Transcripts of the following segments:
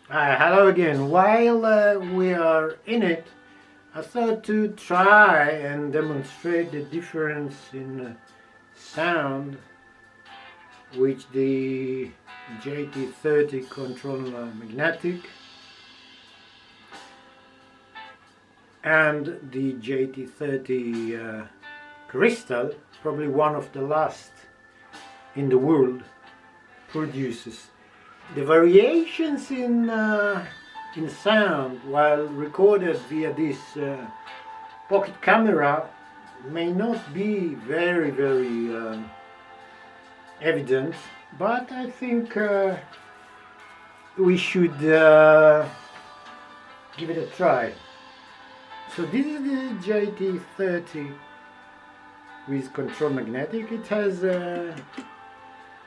Hello again. While we are in it, I thought to try and demonstrate the difference in sound which the JT30 control magnetic and the JT30 crystal, probably one of the last in the world, produces. The variations in sound while recorded via this pocket camera may not be very evident, but I think we should give it a try. So this is the JT30 with control magnetic. It has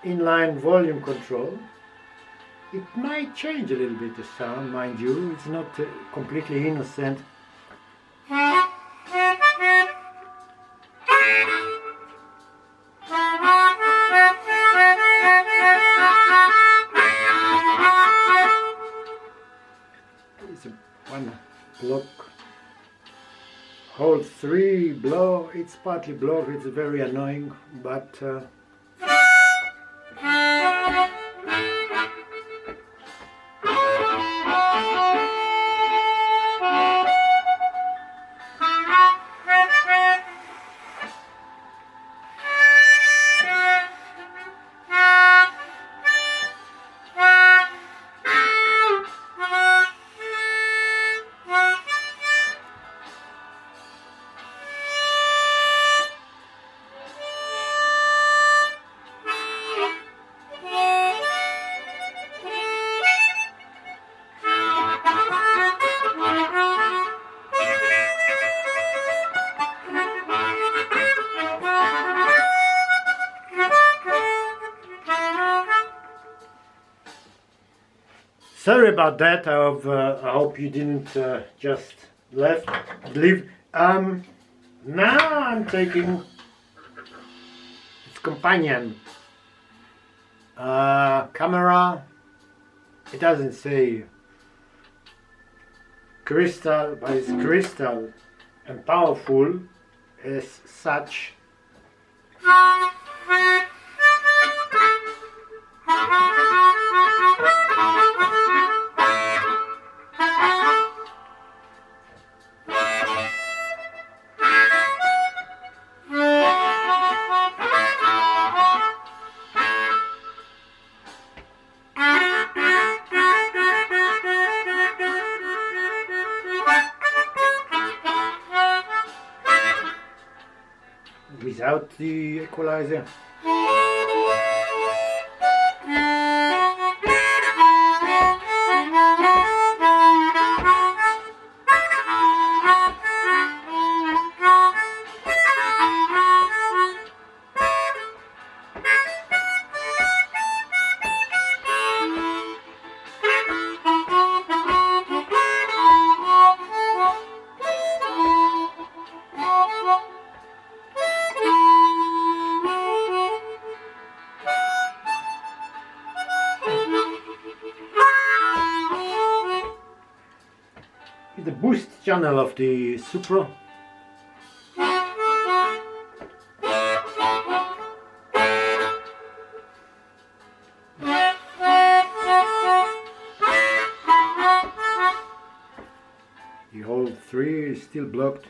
inline volume control. It might change a little bit the sound, mind you, it's not completely innocent. It's one block, hold 3, blow, it's partly blocked, it's very annoying, but sorry about that. I hope you didn't just leave. Now I'm taking its companion camera. It doesn't say crystal, but it's crystal and powerful as such. Without the equalizer. The boost channel of the Supro. The whole 3 is still blocked.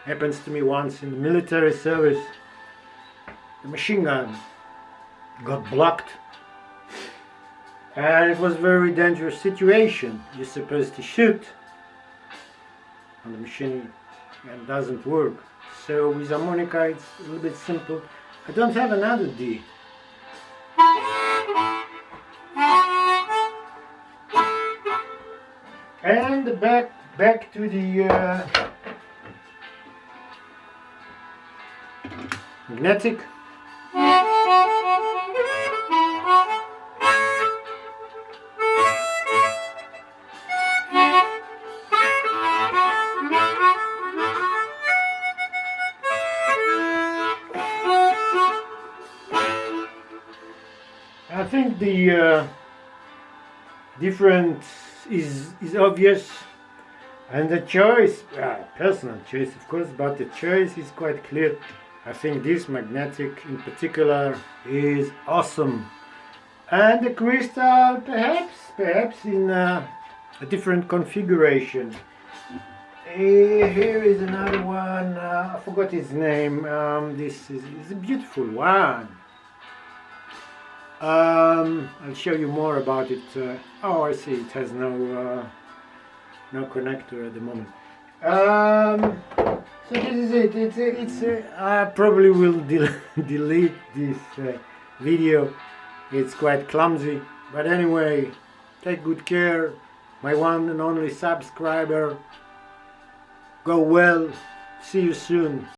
Happens to me once in the military service. The machine gun got blocked, and it was a very dangerous situation. You're supposed to shoot and the machine gun doesn't work. So with harmonica it's a little bit simple. I don't have another D. And back to the magnetic. I think the difference is obvious, and the choice, personal choice of course, but the choice is quite clear. I think this magnetic in particular is awesome, and the crystal perhaps in a different configuration. Here is another one, I forgot his name. This is a beautiful one. I'll show you more about it. Oh, I see, it has no connector at the moment. So this is it. I probably will delete this video. It's quite clumsy, but anyway, take good care. My one and only subscriber. Go well. See you soon.